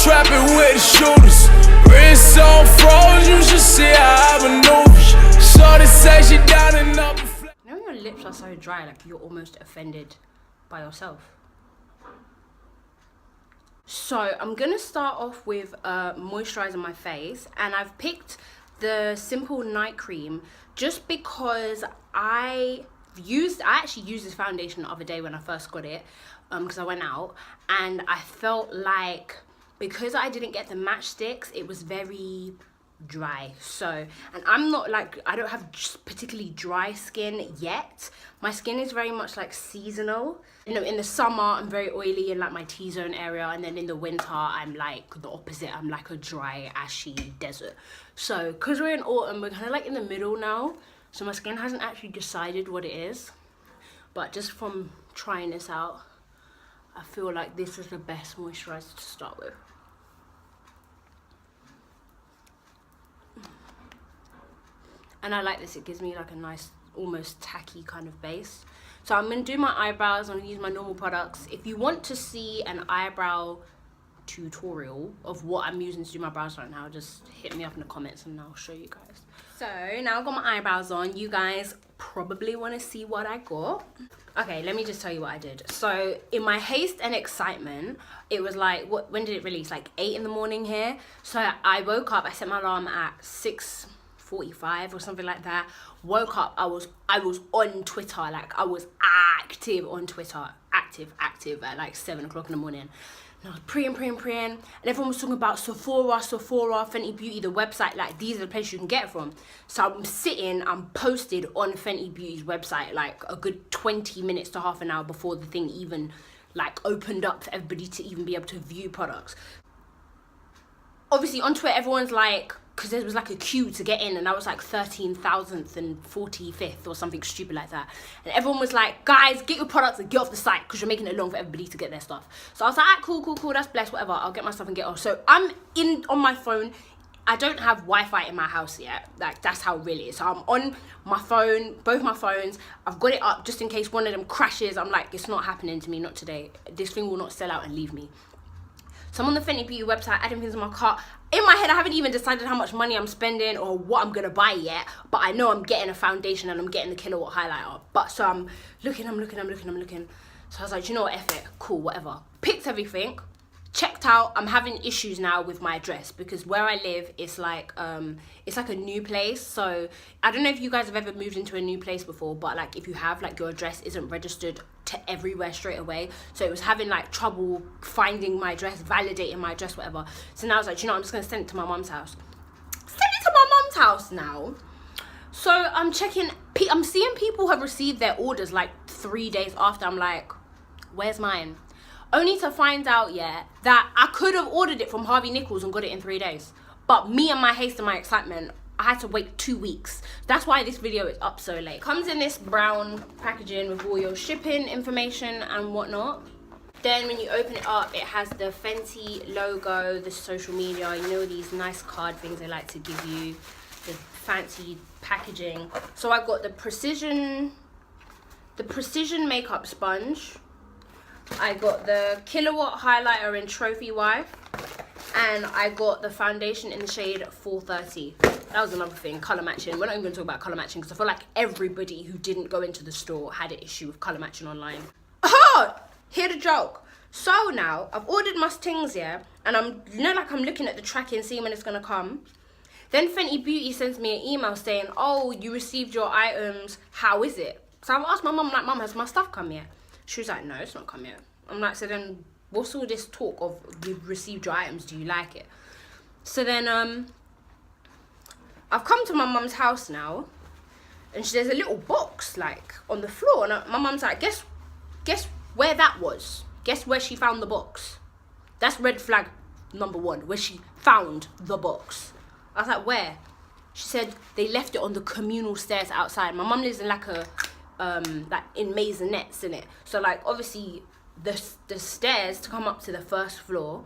trapping with the shooters. Wrist on froze, you should see how I maneuver. Shorty say she down and up. You know when your lips are so dry, like you're almost offended by yourself. So I'm gonna start off with moisturizing my face, and I've picked the Simple Night Cream just because I actually used this foundation the other day when I first got it, because I went out and I felt like because I didn't get the matchsticks, it was very dry. So, and I'm not like, I don't have particularly dry skin yet. My skin is very much like seasonal. You know, in the summer I'm very oily in like my T-zone area, and then in the winter I'm like the opposite. I'm like a dry, ashy desert. So because we're in autumn, we're kind of like in the middle now, so my skin hasn't actually decided what it is, but just from trying this out, I feel like this is the best moisturizer to start with. And I like this, it gives me like a nice, almost tacky kind of base. So I'm going to do my eyebrows, I'm going to use my normal products. If you want to see an eyebrow tutorial of what I'm using to do my brows right now, just hit me up in the comments and I'll show you guys. So now I've got my eyebrows on, you guys probably want to see what I got. Okay, let me just tell you what I did. So in my haste and excitement, it was like, when did it release? Like 8 in the morning here. So I woke up, I set my alarm at 6:45 or something like that. Woke up, I was on Twitter, like I was active on Twitter, active at like 7 o'clock in the morning. And I was praying, and everyone was talking about Sephora, Fenty Beauty, the website, like these are the places you can get it from. So I'm posted on Fenty Beauty's website like a good 20 minutes to half an hour before the thing even like opened up for everybody to even be able to view products. Obviously on Twitter everyone's like, because there was like a queue to get in, and I was like 13,000th and 45th or something stupid like that, and everyone was like, guys, get your products and get off the site because you're making it long for everybody to get their stuff. So I was like, ah, cool, that's blessed, whatever, I'll get my stuff and get off. So I'm in on my phone. I don't have Wi-Fi in my house yet, like that's how real it is. So I'm on my phone, both my phones, I've got it up just in case one of them crashes. I'm like, it's not happening to me, not today. This thing will not sell out and leave me. So I'm on the Fenty Beauty website, adding things in my cart. In my head, I haven't even decided how much money I'm spending or what I'm gonna buy yet, but I know I'm getting a foundation and I'm getting the Kilowatt highlighter. But so I'm looking. So I was like, you know what, F it, cool, whatever. Picked everything, checked out. I'm having issues now with my address because where I live is like a new place. So I don't know if you guys have ever moved into a new place before, but like if you have, like your address isn't registered to everywhere straight away. So it was having like trouble finding my address, validating my address, whatever. So now I was like, you know, I'm just gonna send it to my mum's house. Send it to my mum's house now. So I'm checking, I'm seeing people have received their orders like 3 days after. I'm like, where's mine? Only to find out, yeah, that I could have ordered it from Harvey Nichols and got it in 3 days. But me and my haste and my excitement, I had to wait 2 weeks. That's why this video is up so late. Comes in this brown packaging with all your shipping information and whatnot. Then when you open it up, it has the Fenty logo, the social media, you know, these nice card things they like to give you, the fancy packaging. So I got the precision makeup sponge. I got the Kilowatt highlighter in Trophy Wife, and I got the foundation in the shade 430. That was another thing, color matching. We're not even going to talk about color matching because I feel like everybody who didn't go into the store had an issue with color matching online. Oh, hear the joke. So now I've ordered my things, yeah, and I'm, you know, like I'm looking at the tracking, seeing when it's gonna come. Then Fenty Beauty sends me an email saying, oh, you received your items, how is it? So I've asked my mum, like, mum, has my stuff come yet? She was like, no, it's not come yet. I'm like, so then what's all this talk of you've received your items, do you like it? So then I've come to my mum's house now, and there's a little box like on the floor, and my mum's like, guess where that was? Guess where she found the box? That's red flag number 1, where she found the box. I was like, where? She said they left it on the communal stairs outside. My mum lives in like a like in maisonettes, in it. So like obviously the stairs to come up to the first floor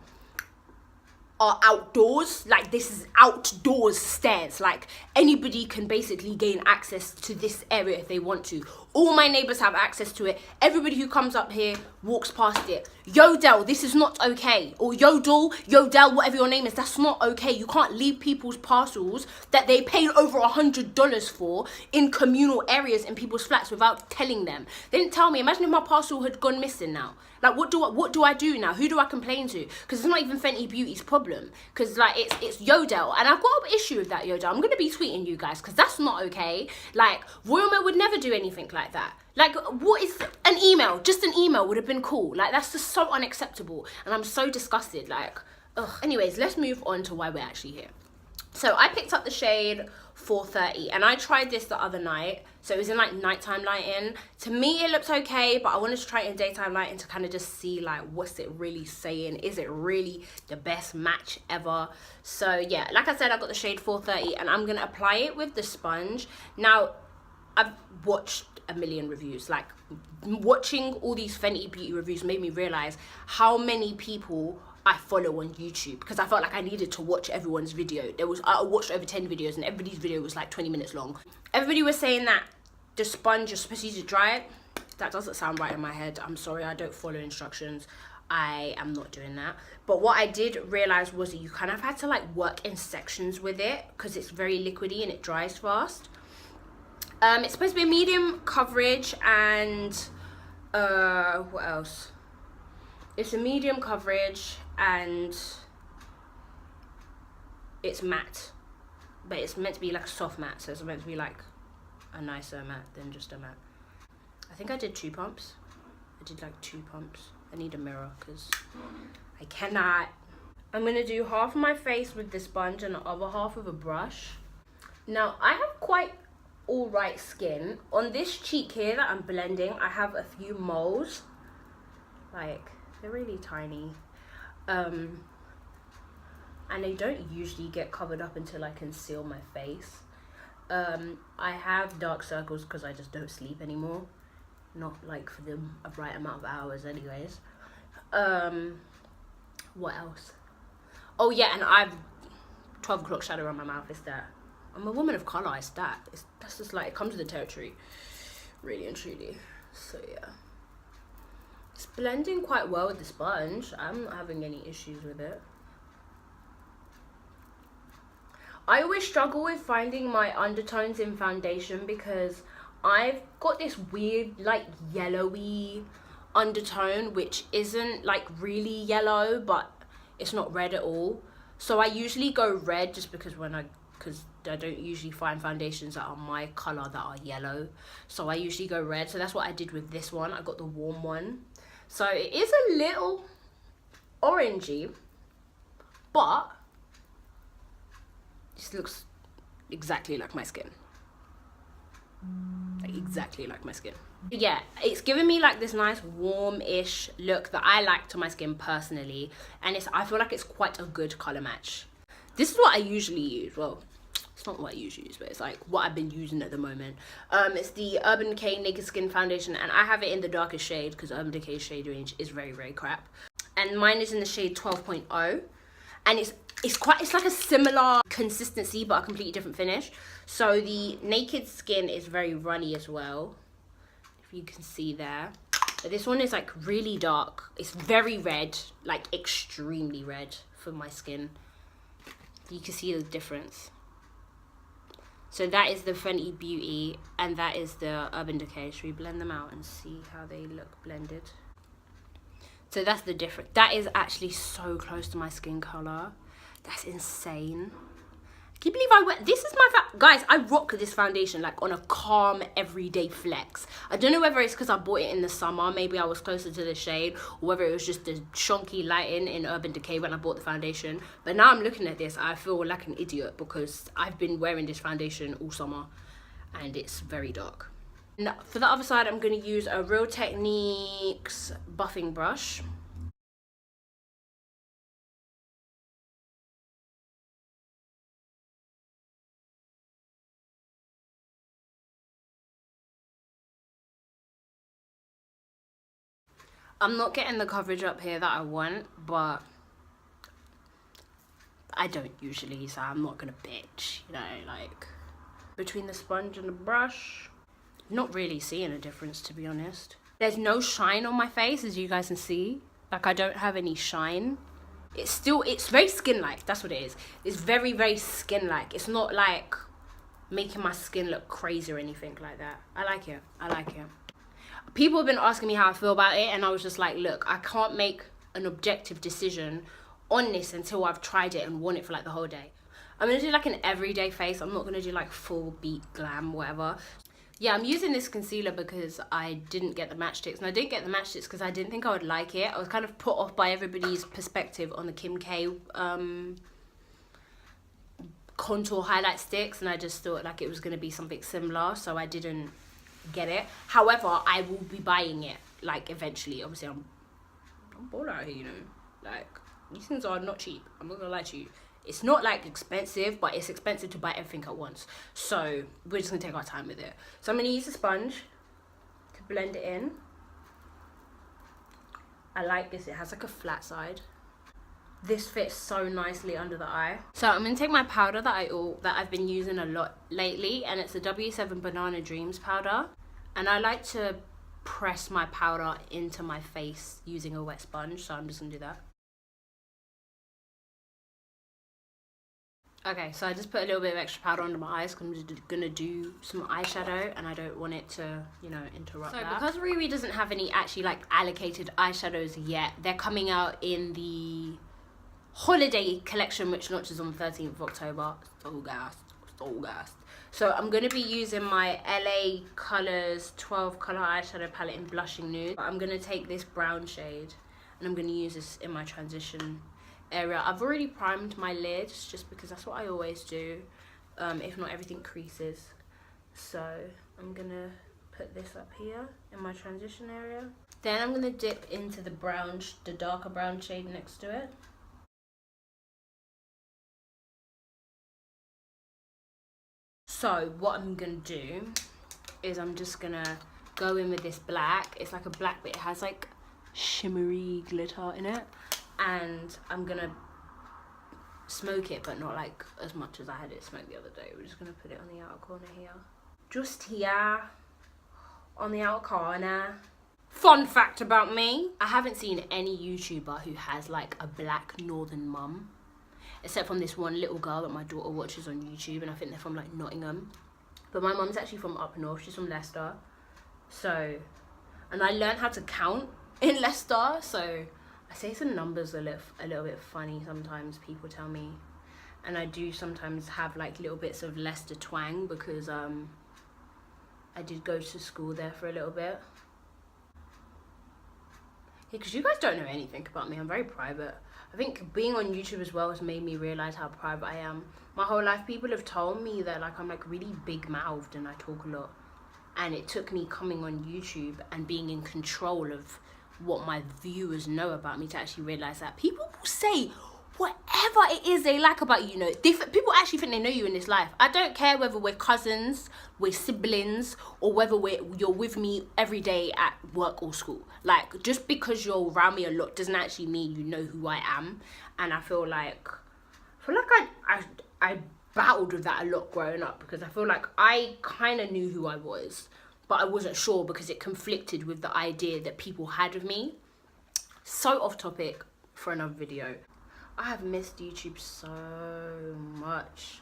are outdoors. Like this is outdoors stairs. Like anybody can basically gain access to this area if they want to. All my neighbours have access to it. Everybody who comes up here walks past it. Yodel, this is not okay. Or Yodel, Yodel, whatever your name is, that's not okay. You can't leave people's parcels that they paid over $100 for in communal areas in people's flats without telling them. They didn't tell me. Imagine if my parcel had gone missing now. Like, what do I do now? Who do I complain to? Because it's not even Fenty Beauty's problem. Because, like, it's Yodel. And I've got an issue with that, Yodel. I'm going to be tweeting you guys because that's not okay. Like, Royal Mail would never do anything like that. Like, what is an email? Just an email would have been cool. Like, that's just so unacceptable. And I'm so disgusted. Like, ugh. Anyways, let's move on to why we're actually here. So I picked up the shade 430 and I tried this the other night. So it was in like nighttime lighting. To me it looks okay, but I wanted to try it in daytime lighting to kind of just see like what's it really saying. Is it really the best match ever? So yeah, like I said, I got the shade 430 and I'm gonna apply it with the sponge. Now I've watched a million reviews. Like, watching all these Fenty Beauty reviews made me realize how many people I follow on YouTube, because I felt like I needed to watch everyone's video. I watched over 10 videos and everybody's video was like 20 minutes long. Everybody was saying that the sponge, you're supposed to dry it. That doesn't sound right in my head. I'm sorry, I don't follow instructions. I am not doing that. But what I did realize was that you kind of had to like work in sections with it because it's very liquidy and it dries fast. It's supposed to be a medium coverage and what else? It's a medium coverage and it's matte, but it's meant to be like a soft matte, so it's meant to be like a nicer matte than just a matte. I think I did 2 pumps. I did like 2 pumps. I need a mirror because I cannot. I'm gonna do half of my face with the sponge and the other half with a brush. Now I have quite alright skin. On this cheek here that I'm blending, I have a few moles. Like, they're really tiny. And they don't usually get covered up until I conceal my face. I have dark circles because I just don't sleep anymore. Not like for the right amount of hours anyways. What else? Oh yeah, and I've 12 o'clock shadow on my mouth. Is that I'm a woman of color. It's that. That's just like, it comes with the territory, really and truly. So yeah, it's blending quite well with the sponge. I'm not having any issues with it. I always struggle with finding my undertones in foundation because I've got this weird like yellowy undertone which isn't like really yellow, but it's not red at all. So I usually go red just because I don't usually find foundations that are my color that are yellow. So I usually go red. So that's what I did with this one. I got the warm one. So it is a little orangey, but this looks exactly like my skin. Like exactly like my skin. Yeah, it's giving me like this nice warm-ish look that I like to my skin personally, and I feel like it's quite a good color match. This is what I usually use. Well, it's not what I usually use, but it's like what I've been using at the moment. It's the Urban Decay Naked Skin Foundation, and I have it in the darkest shade because Urban Decay's shade range is very, very crap. And mine is in the shade 12.0, and it's like a similar consistency but a completely different finish. So the Naked Skin is very runny as well, if you can see there. But this one is like really dark. It's very red, like extremely red for my skin. You can see the difference. So that is the Fenty Beauty and that is the Urban Decay. Should we blend them out and see how they look blended? So that's the difference. That is actually so close to my skin color. That's insane. Can you believe I wear this? Is my guys, I rock this foundation like on a calm everyday flex. I don't know whether it's because I bought it in the summer, maybe I was closer to the shade, or whether it was just the chunky lighting in Urban Decay when I bought the foundation. But now I'm looking at this, I feel like an idiot because I've been wearing this foundation all summer and it's very dark. Now, for the other side, I'm going to use a Real Techniques buffing brush. I'm not getting the coverage up here that I want, but I don't usually, so I'm not gonna bitch, you know, like. Between the sponge and the brush, Not really seeing a difference, to be honest. There's no shine on my face, as you guys can see. Like, I don't have any shine. It's very skin-like. That's what it is. It's very, very skin-like. It's not like making my skin look crazy or anything like that. I like it. I like it. People have been asking me how I feel about it, and I was just like, look, I can't make an objective decision on this until I've tried it and worn it for like the whole day. I'm gonna do like an everyday face. I'm not gonna do like full beat glam, whatever. Yeah, I'm using this concealer because I didn't get the matchsticks. And I didn't get the matchsticks because I didn't think I would like it. I was kind of put off by everybody's perspective on the Kim K contour highlight sticks. And I just thought like it was going to be something similar. So I didn't get it. However, I will be buying it, like, eventually. Obviously, I'm bored out here, you know. Like, these things are not cheap. I'm not going to lie to you. It's not like expensive, but it's expensive to buy everything at once. So we're just gonna take our time with it. So I'm gonna use a sponge to blend it in. I like this, it has like a flat side. This fits so nicely under the eye. So I'm gonna take my powder that I've been using a lot lately, and it's a W7 Banana Dreams powder. And I like to press my powder into my face using a wet sponge, so I'm just gonna do that. Okay, so I just put a little bit of extra powder under my eyes because I'm just gonna do some eyeshadow and I don't want it to, you know, interrupt that. So because Riri doesn't have any actually like allocated eyeshadows yet, they're coming out in the holiday collection, which launches on the 13th of October. So gassed. So I'm gonna be using my LA Colors 12 color eyeshadow palette in Blushing Nude. I'm gonna take this brown shade and I'm gonna use this in my transition area. I've already primed my lids just because that's what I always do, if not everything creases. So I'm gonna put this up here in my transition area. Then I'm gonna dip into the brown, the darker brown shade next to it. So what I'm gonna do is I'm just gonna go in with this black. It's like a black, but it has like shimmery glitter in it. And I'm gonna smoke it, but not like as much as I had it smoked the other day. We're just gonna put it on the outer corner here. Just here, on the outer corner. Fun fact about me, I haven't seen any YouTuber who has like a black northern mum, except from this one little girl that my daughter watches on YouTube, and I think they're from like Nottingham. But my mum's actually from up north, she's from Leicester. So, and I learned how to count in Leicester, so I say some numbers a little bit funny sometimes, people tell me. And I do sometimes have like little bits of Leicester twang because I did go to school there for a little bit. Yeah, because you guys don't know anything about me, I'm very private. I think being on YouTube as well has made me realise how private I am. My whole life people have told me that like I'm like really big mouthed and I talk a lot. And it took me coming on YouTube and being in control of what my viewers know about me to actually realize that people will say whatever it is they like about you, you know. People actually think they know you in this life. I don't care whether we're cousins, we're siblings, or whether you're with me every day at work or school. Like, just because you're around me a lot doesn't actually mean you know who I am. And I feel like I battled with that a lot growing up, because I feel like I kind of knew who I was, but I wasn't sure because it conflicted with the idea that people had of me. So off topic for another video. I have missed YouTube so much.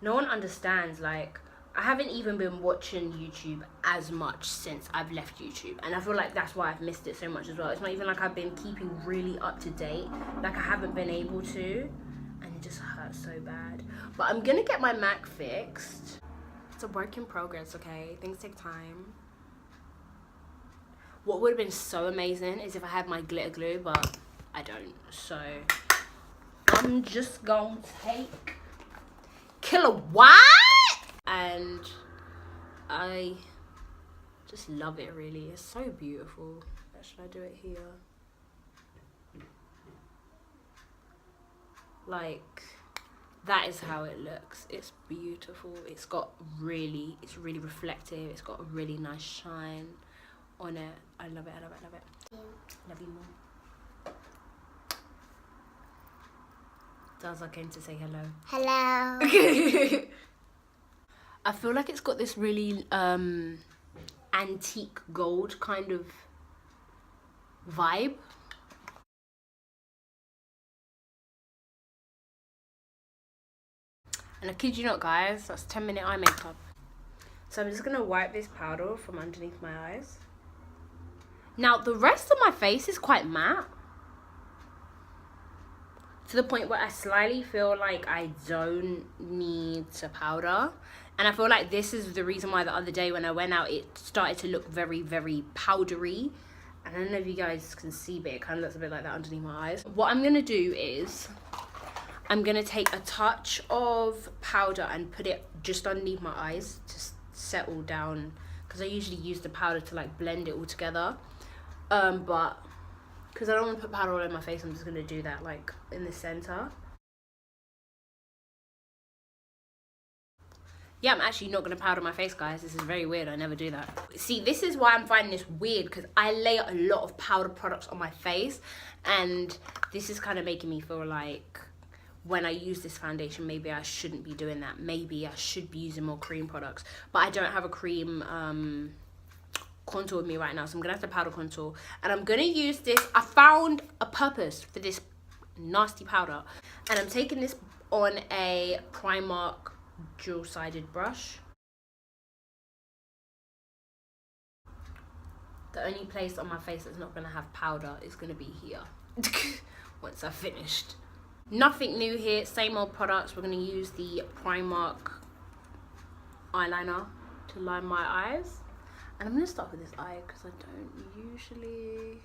No one understands. Like, I haven't even been watching YouTube as much since I've left YouTube. And I feel like that's why I've missed it so much as well. It's not even like I've been keeping really up to date. Like, I haven't been able to. And it just hurts so bad. But I'm gonna get my Mac fixed. It's a work in progress, okay? Things take time. What would have been so amazing is if I had my glitter glue, but I don't. So I'm just gonna take Killer White, and I just love it, really. It's so beautiful. Should I do it here? Like, that is how it looks. It's beautiful. It's really reflective. It's got a really nice shine on it. I love it, I love it, I love it. Yeah. Love you more. Darza came to say hello. Hello. I feel like it's got this really antique gold kind of vibe. And I kid you not, guys, that's 10-minute eye makeup. So I'm just gonna wipe this powder from underneath my eyes. Now the rest of my face is quite matte, to the point where I slightly feel like I don't need to powder. And I feel like this is the reason why the other day when I went out, it started to look very, very powdery. And I don't know if you guys can see, but it kind of looks a bit like that underneath my eyes. What I'm gonna do is, I'm gonna take a touch of powder and put it just underneath my eyes to settle down, because I usually use the powder to like blend it all together. But because I don't want to put powder all over my face, I'm just gonna do that like in the center. Yeah, I'm actually not gonna powder my face, guys. This is very weird. I never do that. See, this is why I'm finding this weird, because I lay a lot of powder products on my face, and this is kind of making me feel like when I use this foundation, maybe I shouldn't be doing that. Maybe I should be using more cream products, but I don't have a cream contour with me right now, so I'm gonna have to powder contour. And I'm gonna use this. I found a purpose for this nasty powder, and I'm taking this on a Primark dual-sided brush. The only place on my face that's not gonna have powder is gonna be here once I've finished. Nothing new here, same old products. We're gonna use the Primark eyeliner to line my eyes. And I'm gonna start with this eye because I don't usually...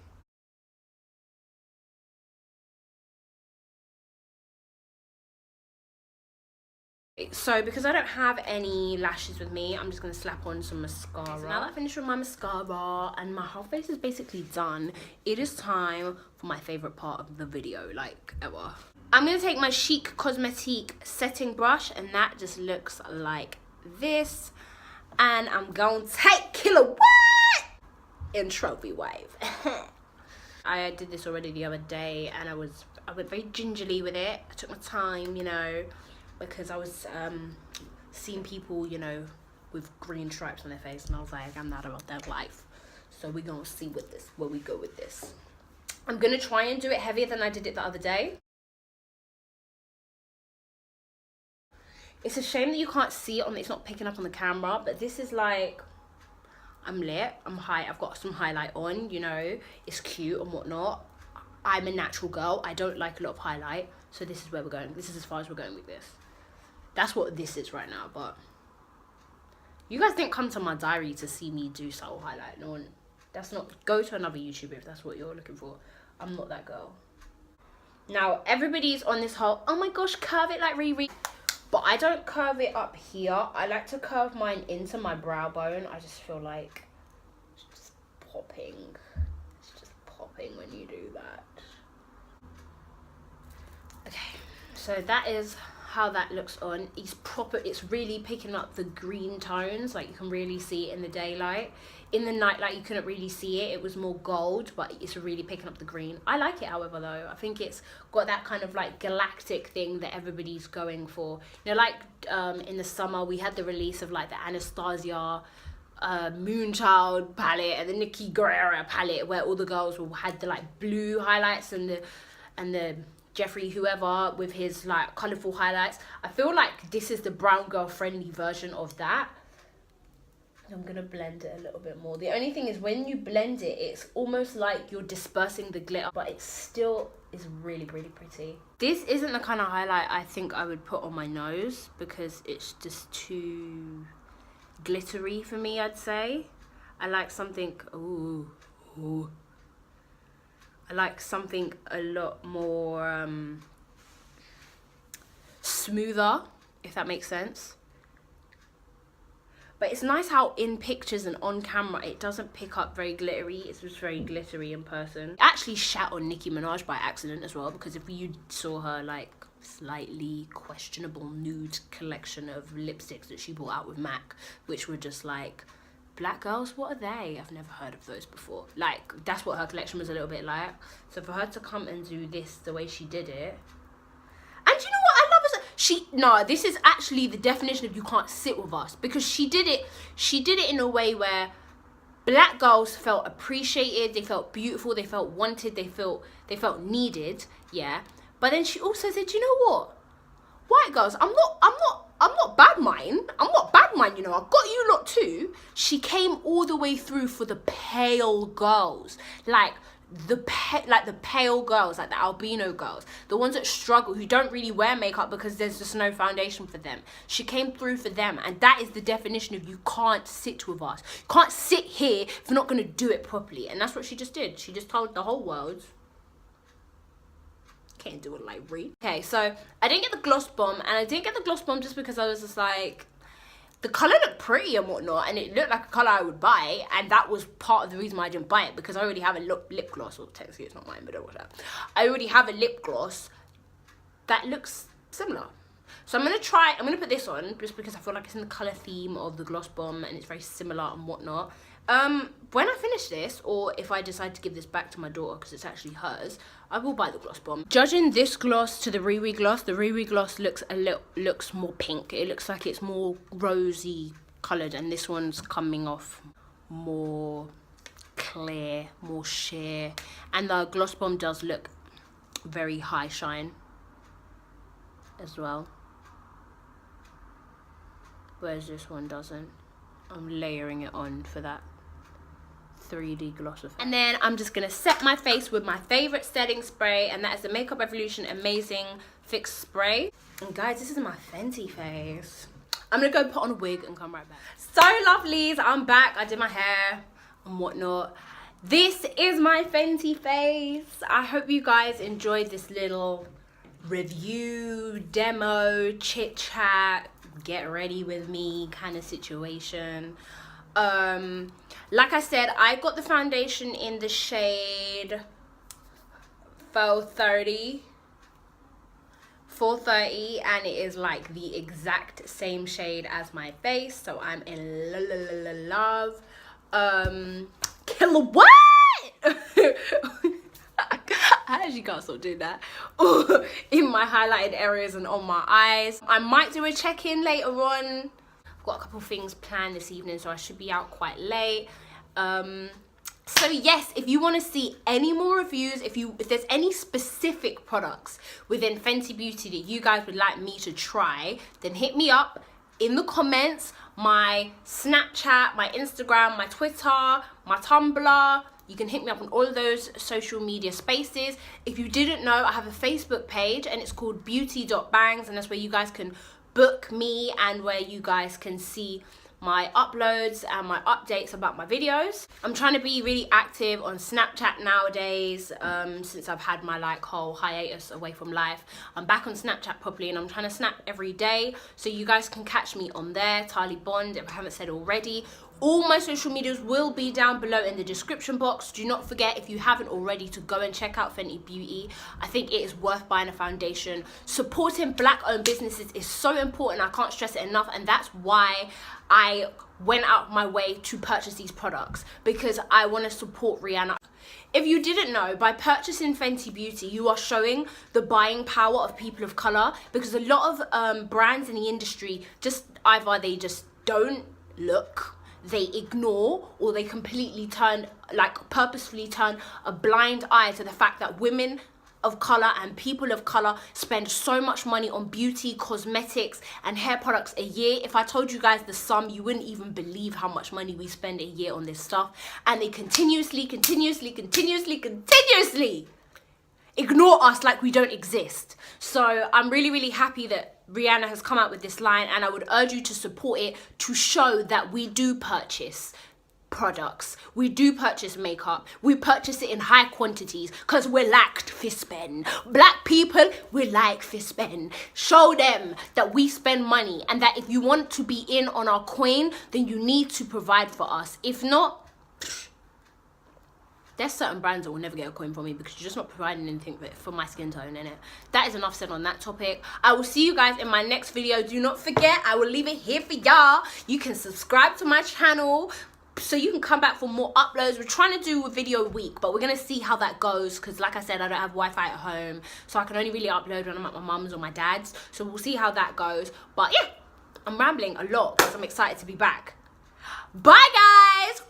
So because I don't have any lashes with me, I'm just gonna slap on some mascara. So now that I've finished with my mascara and my whole face is basically done, it is time for my favorite part of the video, like ever. I'm gonna take my Chic Cosmetique setting brush, and that just looks like this. And I'm gonna take Kilowatt in Trophy Wave. I did this already the other day, and I went very gingerly with it. I took my time, you know, because I was seeing people, you know, with green stripes on their face, and I was like, I'm not about that life. So we're gonna see where we go with this. I'm gonna try and do it heavier than I did it the other day. It's a shame that you can't see it it's not picking up on the camera, but this is like, I'm lit, I'm high, I've got some highlight on, you know, it's cute and whatnot. I'm a natural girl, I don't like a lot of highlight, so this is where we're going. This is as far as we're going with this. That's what this is right now, but you guys didn't come to my diary to see me do subtle highlight. No one, that's not, go to another YouTuber if that's what you're looking for. I'm not that girl. Now, everybody's on this whole, oh my gosh, curve it like Riri. But I don't curve it up here. I like to curve mine into my brow bone. I just feel like it's just popping. It's just popping when you do that. Okay, so that is how that looks on. It's proper, it's really picking up the green tones. Like you can really see it in the daylight. In the night light, you couldn't really see it. It was more gold, but it's really picking up the green. I like it, however, though. I think it's got that kind of like galactic thing that everybody's going for. You know, like in the summer, we had the release of like the Anastasia Moonchild palette and the Nikki Guerrera palette, where all the girls had the like blue highlights and the Jeffree whoever with his like colourful highlights. I feel like this is the brown girl friendly version of that. I'm gonna blend it a little bit more. The only thing is when you blend it, it's almost like you're dispersing the glitter, but it still is really, really pretty. This isn't the kind of highlight I think I would put on my nose because it's just too glittery for me, I'd say. I like something, ooh. I like something a lot more smoother, if that makes sense. But it's nice how in pictures and on camera, it doesn't pick up very glittery. It's just very glittery in person. I actually shat on Nicki Minaj by accident as well, because if you saw her like slightly questionable nude collection of lipsticks that she brought out with MAC, which were just like, black girls, what are they? I've never heard of those before. Like, that's what her collection was a little bit like. So for her to come and do this the way she did it. And you know what I love is No, this is actually the definition of you can't sit with us, because she did it in a way where black girls felt appreciated, they felt beautiful, they felt wanted, they felt needed, yeah. But then she also said, you know what? White girls, I'm not bad mind. I'm not bad mind, you know. I've got you lot too. She came all the way through for the pale girls, like the pale girls, like the albino girls, the ones that struggle, who don't really wear makeup because there's just no foundation for them. She came through for them, and that is the definition of you can't sit with us. You can't sit here if you're not gonna do it properly, and that's what she just did. She just told the whole world. Can't do it like Ree. Okay, so I didn't get the gloss bomb, and I didn't get the gloss bomb just because I was just like, the colour looked pretty and whatnot, and it looked like a colour I would buy, and that was part of the reason why I didn't buy it, because I already have a lip gloss, or technically it's not mine, but don't watch that. I already have a lip gloss that looks similar. So I'm gonna put this on just because I feel like it's in the colour theme of the gloss bomb and it's very similar and whatnot. When I finish this, or if I decide to give this back to my daughter because it's actually hers, I will buy the gloss bomb. Judging this gloss to the RIHANNA gloss, the RIHANNA gloss looks more pink. It looks like it's more rosy coloured, and this one's coming off more clear, more sheer. And the gloss bomb does look very high shine as well, whereas this one doesn't. I'm layering it on for that 3D gloss effect. And then I'm just gonna set my face with my favorite setting spray, and that is the Makeup Evolution Amazing Fix Spray. And guys, this is my Fenty face. I'm gonna go put on a wig and come right back. So lovelies, I'm back. I did my hair and whatnot. This is my Fenty face. I hope you guys enjoyed this little review, demo, chit chat, get ready with me kind of situation. Like I said, I got the foundation in the shade 430, and it is like the exact same shade as my face, so I'm in love. Killer what? I actually can't stop doing that. In my highlighted areas and on my eyes. I might do a check-in later on. I've got a couple things planned this evening, so I should be out quite late. So yes, if you want to see any more reviews, if there's any specific products within Fenty Beauty that you guys would like me to try, then hit me up in the comments. My Snapchat, my Instagram, my Twitter, my Tumblr. You can hit me up on all of those social media spaces. If you didn't know, I have a Facebook page, and it's called Beauty.bangs, and that's where you guys can book me and where you guys can see my uploads and my updates about my videos. I'm trying to be really active on Snapchat nowadays, since I've had my whole hiatus away from life. I'm back on Snapchat properly, and I'm trying to snap every day, so you guys can catch me on there, Talibond, if I haven't said already. All my social medias will be down below in the description box. Do not forget, if you haven't already, to go and check out Fenty Beauty. I think it is worth buying a foundation. Supporting black-owned businesses is so important. I can't stress it enough, and that's why I went out my way to purchase these products, because I want to support Rihanna. If you didn't know, by purchasing Fenty Beauty, you are showing the buying power of people of color, because a lot of brands in the industry either they just don't look, they ignore, or they completely purposefully turn a blind eye to the fact that women of color and people of color spend so much money on beauty, cosmetics, and hair products a year. If I told you guys the sum, you wouldn't even believe how much money we spend a year on this stuff. And they continuously ignore us like we don't exist. So I'm really happy that Rihanna has come out with this line, and I would urge you to support it, to show that we do purchase products, we do purchase makeup, we purchase it in high quantities, because we're like to spend. Black people, we like to spend. Show them that we spend money, and that if you want to be in on our coin, then you need to provide for us. If not, there's certain brands that will never get a coin from me, because you're just not providing anything for my skin tone in it. That is enough said on that topic. I will see you guys in my next video. Do not forget, I will leave it here for y'all. You can subscribe to my channel, so you can come back for more uploads. We're trying to do a video a week, but we're gonna see how that goes, because like I said, I don't have Wi-Fi at home, so I can only really upload when I'm at my mum's or my dad's. So we'll see how that goes. But yeah, I'm rambling a lot because I'm excited to be back. Bye guys.